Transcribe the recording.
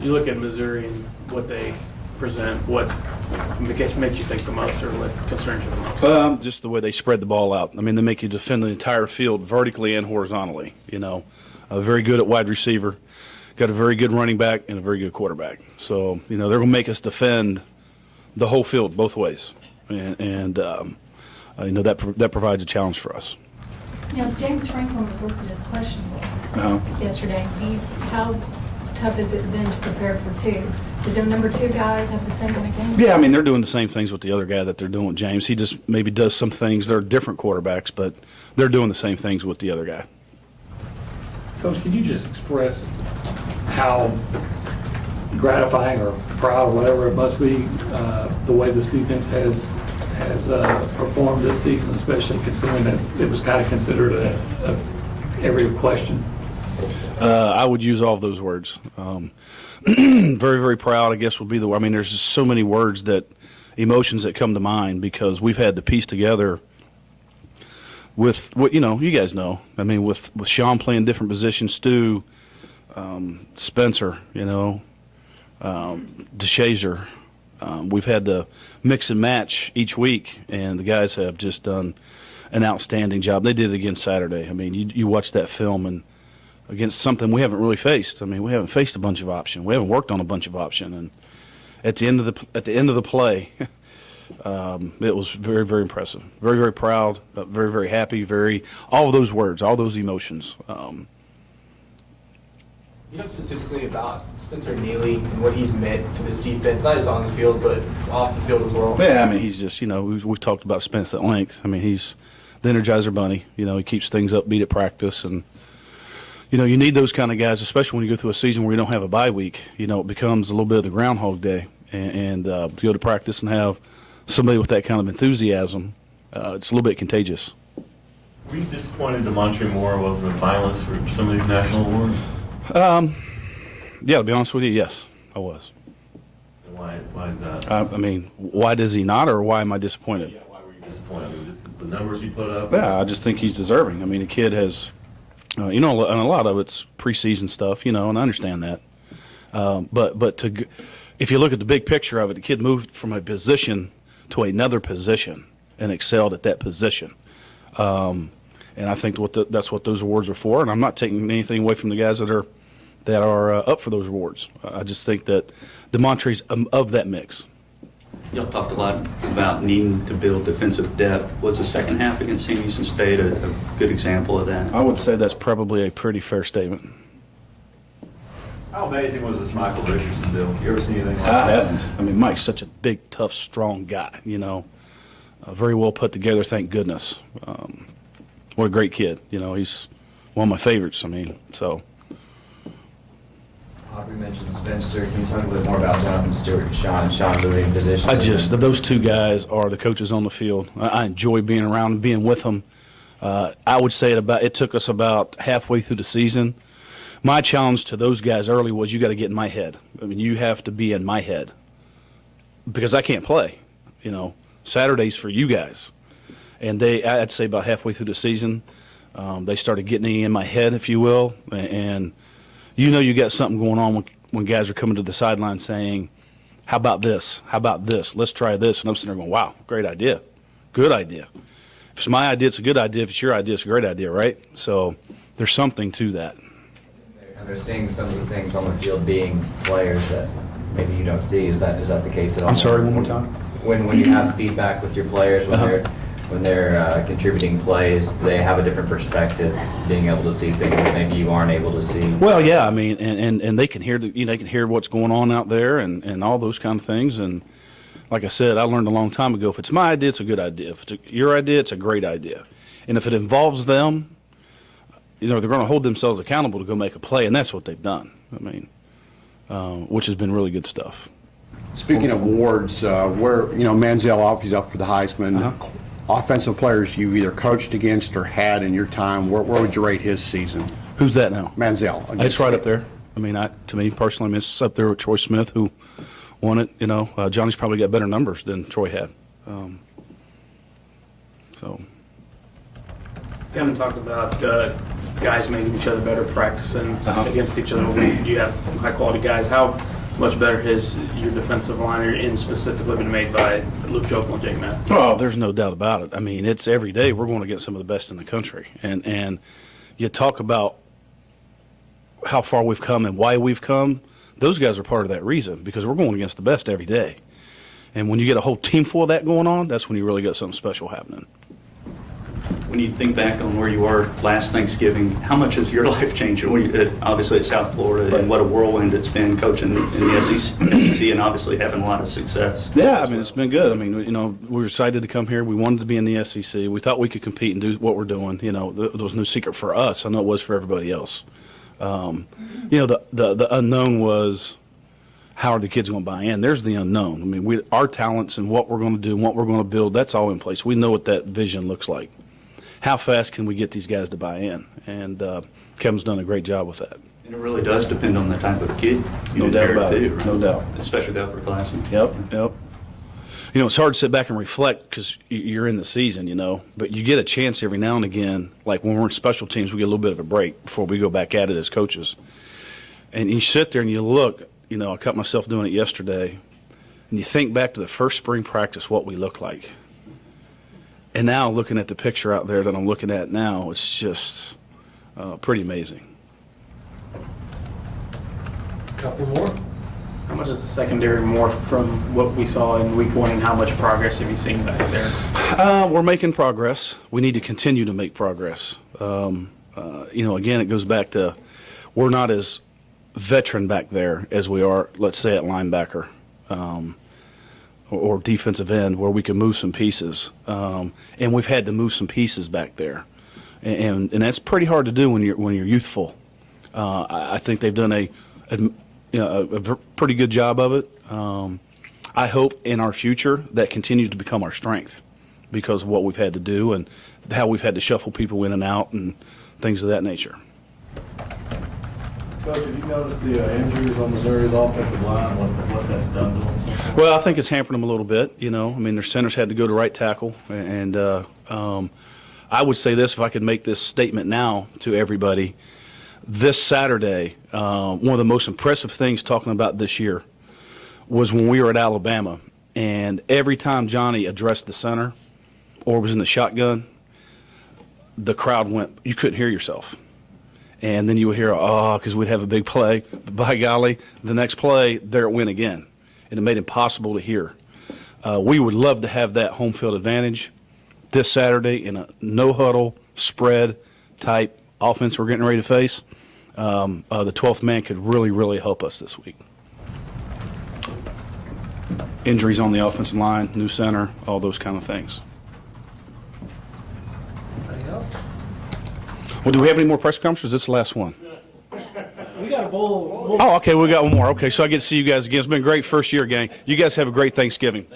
You look at Missouri and what they present, what makes you think the most, or what concerns you the most? Just the way they spread the ball out. I mean, they make you defend the entire field vertically and horizontally. Very good at wide receiver, got a very good running back and a very good quarterback. So, they're going to make us defend the whole field both ways, and that provides a challenge for us. James Franklin was listed as questionable Uh-huh. yesterday. How tough is it then to prepare for two? Does their number two guy have the same kind of game? Yeah, I mean, they're doing the same things with the other guy that they're doing with James. He just maybe does some things. They're different quarterbacks, but they're doing the same things with the other guy. Coach, can you just express how gratifying or proud or whatever it must be the way this defense has performed this season, especially considering that it was kind of considered a area of question? I would use all of those words. Very, very proud, I guess, would be the word. I mean, there's just so many words emotions that come to mind because we've had to piece together with what, you guys know. I mean, with Sean playing different positions, Stu, Spencer, DeShazer. We've had to mix and match each week, and the guys have just done an outstanding job. They did it again Saturday. I mean, you watch that film and against something we haven't really faced. I mean, we haven't faced a bunch of option. We haven't worked on a bunch of option, and at the end of the play, it was very, very impressive. Very, very proud. Very, very happy. All of those words, all those emotions. Specifically about Spencer Neely and what he's meant to this defense, not just on the field, but off the field as well. Yeah, I mean, he's just, we've talked about Spence at length. I mean, he's the Energizer Bunny. He keeps things upbeat at practice, and you need those kind of guys, especially when you go through a season where you don't have a bye week. It becomes a little bit of the Groundhog Day, and to go to practice and have somebody with that kind of enthusiasm, it's a little bit contagious. Were you disappointed DeMontre Moore wasn't a finalist for some of these national awards? Yeah, to be honest with you, yes, I was. Why is that? I mean, why does he not, or why am I disappointed? Yeah, why were you disappointed? I mean, just the numbers he put up? Yeah, I just think he's deserving. I mean, the kid has, and a lot of it's preseason stuff, and I understand that. But if you look at the big picture of it, the kid moved from a position to another position and excelled at that position. And I think that's what those awards are for. And I'm not taking anything away from the guys that are up for those awards. I just think that DeMontre's of that mix. Y'all talked a lot about needing to build defensive depth. Was the second half against Sam Houston State a good example of that? I would say that's probably a pretty fair statement. How amazing was this Michael Richardson deal? You ever see anything like I that? haven't. I mean, Mike's such a big, tough, strong guy, very well put together, thank goodness. What a great kid. He's one of my favorites. I mean, so. Aubrey mentioned Spencer. Can you talk a little bit more about Jonathan Stewart and Sean moving positions? Those two guys are the coaches on the field. I enjoy being around and being with them. I would say it took us about halfway through the season. My challenge to those guys early was you got to get in my head. I mean, you have to be in my head because I can't play. Saturdays for you guys. And I'd say about halfway through the season, they started getting in my head, if you will. And you got something going on when guys are coming to the sideline saying, how about this? How about this? Let's try this. And I'm sitting there going, wow, great idea. Good idea. If it's my idea, it's a good idea. If it's your idea, it's a great idea, right? So there's something to that. And they're seeing some of the things on the field being players that maybe you don't see. Is that the case at all? I'm sorry, one more time? When you have feedback with your players, when they're contributing plays, they have a different perspective, being able to see things that maybe you aren't able to see. Well, yeah, I mean, and they can hear they can hear what's going on out there and all those kind of things. And like I said, I learned a long time ago, if it's my idea, it's a good idea. If it's your idea, it's a great idea. And if it involves them, they're going to hold themselves accountable to go make a play, and that's what they've done. I mean, which has been really good stuff. Speaking of awards, where Manziel obviously up for the Heisman. Offensive players you either coached against or had in your time, where would you rate his season? Who's that now? Manziel. It's right up there. I mean, to me personally, it's up there with Troy Smith, who won it. Johnny's probably got better numbers than Troy had. Kind of talk about guys making each other better, practicing Uh-huh. against each other. You have high-quality guys. How much better has your defensive line, and specifically, been made by Luke Jokel and Jake Matt? Oh, there's no doubt about it. I mean, it's every day we're going to get some of the best in the country. And you talk about how far we've come and why we've come. Those guys are part of that reason, because we're going against the best every day. And when you get a whole team full of that going on, that's when you really got something special happening. When you think back on where you were last Thanksgiving, how much has your life changed? Obviously at South Florida, and what a whirlwind it's been coaching in the SEC and obviously having a lot of success. Yeah, I mean, it's been good. I mean, you know, we were excited to come here. We wanted to be in the SEC. We thought we could compete and do what we're doing. You know, there was no secret for us. I know it was for everybody else. You know, the unknown was, how are the kids going to buy in? There's the unknown. I mean, our talents and what we're going to do and what we're going to build, that's all in place. We know what that vision looks like. How fast can we get these guys to buy in? And Kevin's done a great job with that. And it really does depend on the type of kid you No doubt inherit about it. too, right? No doubt. Especially the upperclassmen. Yep. You know, it's hard to sit back and reflect because you're in the season, you know, but you get a chance every now and again. Like when we're in special teams, we get a little bit of a break before we go back at it as coaches. And you sit there and you look, you know, I caught myself doing it yesterday, and you think back to the first spring practice, what we look like. And now looking at the picture out there that I'm looking at now, it's just pretty amazing. Couple more? How much is the secondary more from what we saw in week 1, and how much progress have you seen back there? We're making progress. We need to continue to make progress. You know, again, it goes back to we're not as veteran back there as we are, let's say, at linebacker or defensive end, where we can move some pieces. And we've had to move some pieces back there, and that's pretty hard to do when you're youthful. I think they've done a pretty good job of it. I hope in our future that continues to become our strength because of what we've had to do and how we've had to shuffle people in and out and things of that nature. Coach, have you noticed the injuries on Missouri's offensive line, what that's done to them? Well, I think it's hampered them a little bit. You know, I mean, their centers had to go to right tackle, and I would say this, if I could make this statement now to everybody, this Saturday, one of the most impressive things talking about this year was when we were at Alabama, and every time Johnny addressed the center or was in the shotgun, the crowd went, you couldn't hear yourself. And then you would hear, because we'd have a big play. But by golly, the next play, there it went again. And it made it impossible to hear. We would love to have that home field advantage this Saturday in a no-huddle, spread type offense we're getting ready to face. The 12th man could really, really help us this week. Injuries on the offensive line, new center, all those kind of things. Anything else? Well, do we have any more press conferences? This is the last one. We got a bowl. Oh, okay, we got one more. Okay, so I get to see you guys again. It's been a great first year, gang. You guys have a great Thanksgiving.